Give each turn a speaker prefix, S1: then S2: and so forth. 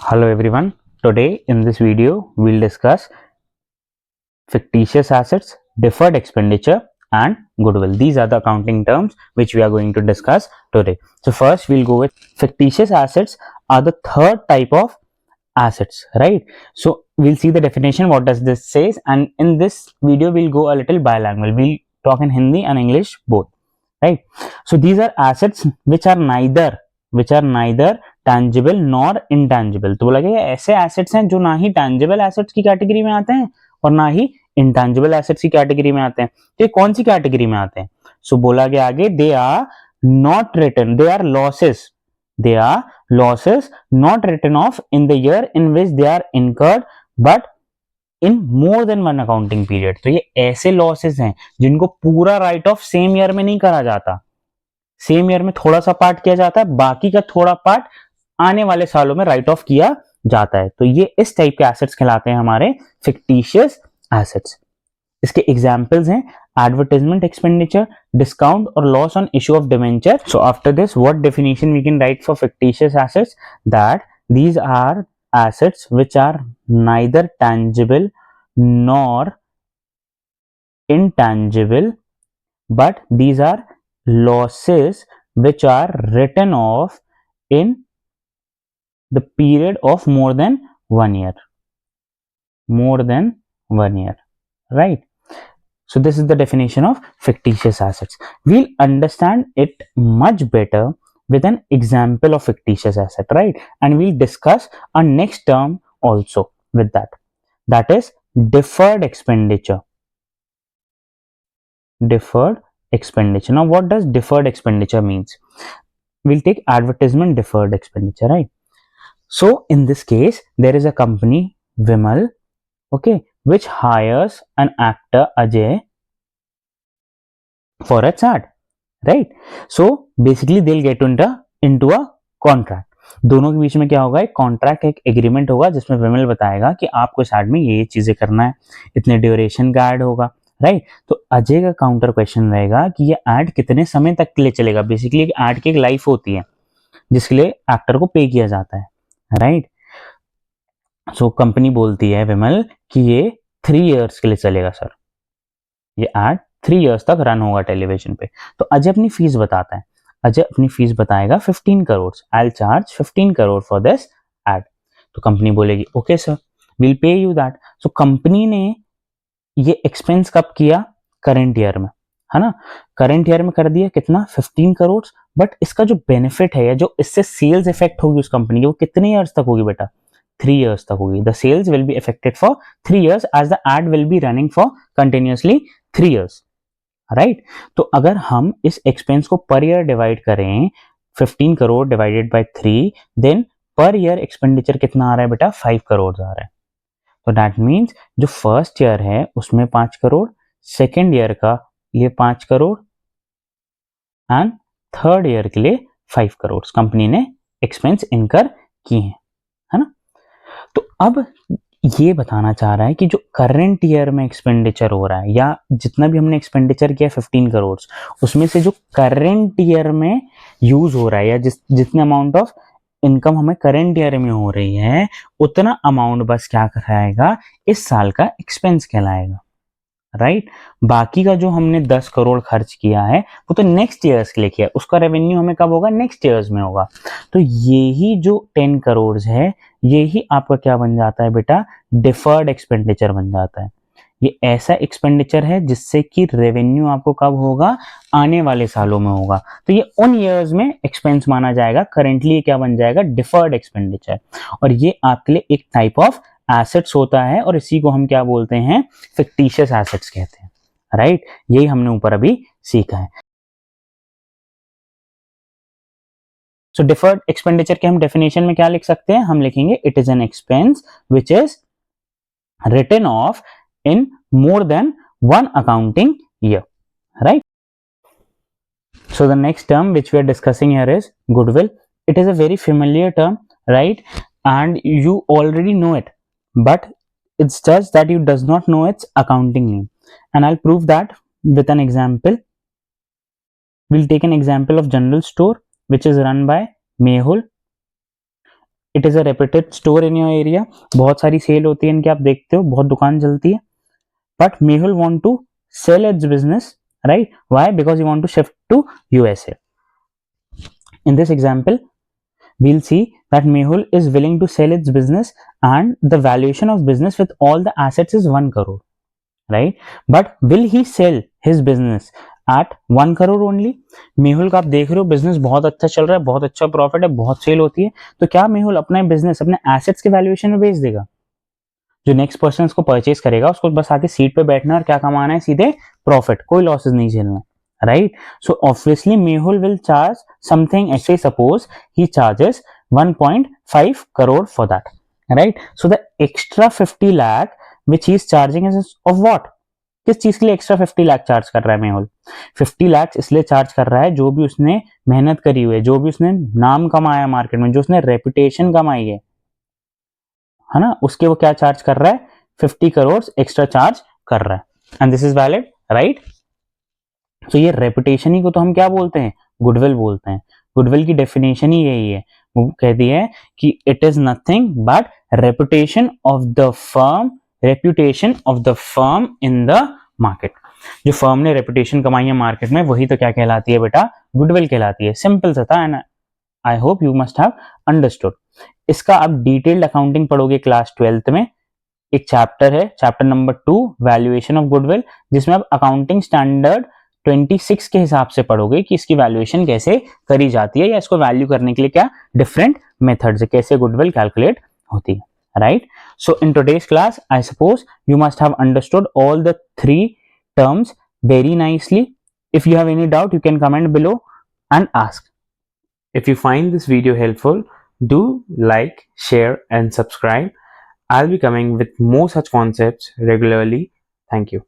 S1: Hello everyone. Today in this video we'll discuss fictitious assets, deferred expenditure and goodwill. These are the accounting terms which we are going to discuss today. So first we'll go with fictitious assets are the third type of assets, right? So we'll see the definition, what does this says, and in this video we'll go a little bilingual. We'll talk in Hindi and English both, right? So these are assets which are neither tangible nor intangible. तो बोला गया ऐसे assets हैं जो ना ही tangible assets की category में आते हैं और ना ही इंटैंजिबल एसेट्स की कैटेगरी में आते हैं. तो ये कौन सी कैटेगरी में आते हैं? सो बोला गया आगे, they are not written, they are losses not written off in the year in which they are incurred but in more than one accounting period. तो ये ऐसे लॉसेस हैं जिनको पूरा राइट ऑफ सेम ईयर में नहीं करा जाता. सेम ईयर में थोड़ा सा पार्ट किया जाता है, बाकी का थोड़ा पार्ट आने वाले सालों में राइट ऑफ किया जाता है. तो ये इस टाइप के एसेट्स कहलाते हैं हमारे फिक्टिशियस एसेट्स. इसके एग्जांपल्स हैं एडवर्टाइजमेंट एक्सपेंडिचर, डिस्काउंट और loss on issue of debenture. So after this what definition we can write for fictitious assets? That these are assets which are neither tangible nor intangible, but these are losses which are written off in the period of more than 1 year. Right? So this is the definition of fictitious assets. We'll understand it much better with an example of fictitious asset, right? And we'll discuss our next term also with that. That is deferred expenditure. Deferred expenditure. Now, what does deferred expenditure means? We'll take advertisement deferred expenditure, right? So in this case, there is a company, Vimal, okay, which hires an actor, Ajay, for its ad. Right. So basically they will get into a contract. दोनों के बीच में क्या होगा? एक contract, एक agreement होगा जिसमें विमल बताएगा कि आपको इस एड में ये चीजें करना है, इतने ड्यूरेशन का एड होगा, राइट. तो अजय का काउंटर क्वेश्चन रहेगा कि ये एड कितने समय तक के लिए चलेगा. बेसिकली एक एड की एक लाइफ होती है जिसके लिए एक्टर को पे किया जाता है, राइट. सो कंपनी बोलती है विमल कि ये 3 इयर्स के लिए चलेगा सर, ये एड 3 इयर्स तक रन होगा टेलीविजन पे. तो अजय अपनी फीस बताता है. अजय अपनी फीस बताएगा 15 crore. I will charge 15 crore for this ad. तो कंपनी बोलेगी okay sir, will pay you that. So company ने ये एक्सपेंस कब किया? करंट ईयर में, है ना. करंट ईयर में कर दिया कितना? 15 करोड़. बट इसका जो बेनिफिट है या जो इससे सेल्स इफेक्ट होगी उस कंपनी की, वो कितने ईयर्स तक होगी बेटा? 3 इयर्स तक होगी. The sales will be affected for 3 years as the ad will be running for continuously 3 years, right. तो अगर हम इस एक्सपेंस को पर ईयर डिवाइड करें, 15 crore divided by 3, then per year expenditure कितना आ रहा है बेटा? 5 करोड़ आ रहा है. तो दैट मीन्स जो फर्स्ट ईयर है उसमें 5 करोड़, सेकेंड ईयर का लिए 5 करोड़ एंड थर्ड ईयर के लिए 5 करोड़ कंपनी ने एक्सपेंस इनकर किए हैं, है ना. तो अब ये बताना चाह रहा है कि जो करंट ईयर में एक्सपेंडिचर हो रहा है या जितना भी हमने एक्सपेंडिचर किया 15 करोड़, उसमें से जो करंट ईयर में यूज हो रहा है या जितने अमाउंट ऑफ इनकम हमें करंट ईयर में हो रही है, उतना अमाउंट बस क्या कहलाएगा? इस साल का एक्सपेंस कहलाएगा, राइट. बाकी का जो हमने 10 करोड़ खर्च किया है वो तो नेक्स्ट ईयर्स के लिए किया है, उसका रेवेन्यू हमें कब होगा? नेक्स्ट ईयर्स में होगा. तो यही जो 10 करोड़ है यही आपका क्या बन जाता है बेटा? डिफर्ड एक्सपेंडिचर बन जाता है. ये ऐसा एक्सपेंडिचर है जिससे कि रेवेन्यू आपको कब होगा? आने वाले सालों में होगा. तो ये उन ईयर्स में एक्सपेंस माना जाएगा. करेंटली क्या बन जाएगा? Deferred expenditure. और ये आपके लिए एक टाइप ऑफ एसेट्स होता है और इसी को हम क्या बोलते हैं? फिक्टिशियस एसेट्स कहते हैं, राइट. यही हमने ऊपर अभी सीखा है. सो डिफर्ड एक्सपेंडिचर के हम डेफिनेशन में क्या लिख सकते हैं? हम लिखेंगे it is an expense which is written off in more than one accounting year, right? So the next term which we are discussing here is goodwill. It is a very familiar term, right? And you already know it, but it's just that you does not know its accounting name. And I'll prove that with an example. We'll take an example of general store which is run by Mehul. It is a reputed store in your area, बहुत सारी cell होती है इनकी, आप देखते हो बहुत दुकान चलती है, but Mehul want to sell its business, right? Why? Because you want to shift to USA. In this example, we'll see that Mehul is willing to sell its business and the valuation of business with all the assets is 1 crore, right? But will he sell his business at 1 crore only? Mehul का आप देख रहे हो business बहुत अच्छा चल रहा है, बहुत अच्छा प्रॉफिट है, बहुत सेल होती है, तो क्या मेहुल अपना बिजनेस अपने एसेट्स के वैल्यूएशन में बेच देगा? जो नेक्स्ट पर्सन इसको परचेज करेगा उसको बस आके सीट पे बैठना और क्या कमाना है, सीधे प्रॉफिट, कोई लॉसेस नहीं झेलना, right? So obviously Mehul will charge something, actually suppose he charges 1.5 crore for that, right? So the extra 50 lakh which he is charging is of what? किस चीज के लिए एक्स्ट्रा 50 लाख चार्ज कर रहा है मेहुल? 50 लाख इसलिए चार्ज कर रहा है जो भी उसने मेहनत करी हुई है, जो भी उसने नाम कमाया मार्केट में, जो उसने रेपुटेशन कमाई है ना, उसके वो क्या चार्ज कर रहा है? 50 करोड़ एक्स्ट्रा चार्ज कर रहा है, and this is valid, right? तो ये रेपुटेशन ही को तो हम क्या बोलते हैं? गुडविल बोलते हैं. गुडविल की डेफिनेशन ही यही है, वो कहती है कि it is nothing but reputation of the firm, reputation of the firm in the market. जो फर्म ने रेपुटेशन कमाई है मार्केट में, वही तो क्या कहलाती है बेटा? गुडविल कहलाती है. सिंपल सा था, and I hope you must have understood. इसका आप डिटेल्ड अकाउंटिंग पढ़ोगे क्लास 12th में. एक चैप्टर है, chapter number 2, valuation of goodwill, जिसमें आप अकाउंटिंग स्टैंडर्ड 26 के हिसाब से पढ़ोगे कि इसकी वैल्यूएशन कैसे करी जाती है, या इसको वैल्यू करने के लिए क्या डिफरेंट मेथड्स है, कैसे गुडविल कैलकुलेट होती है, right? So in today's class I suppose you must have understood all the 3 terms very nicely. If you have any doubt, you can comment below and ask. If you find this video helpful, do like, share and subscribe. I'll be coming with more such concepts regularly. Thank you.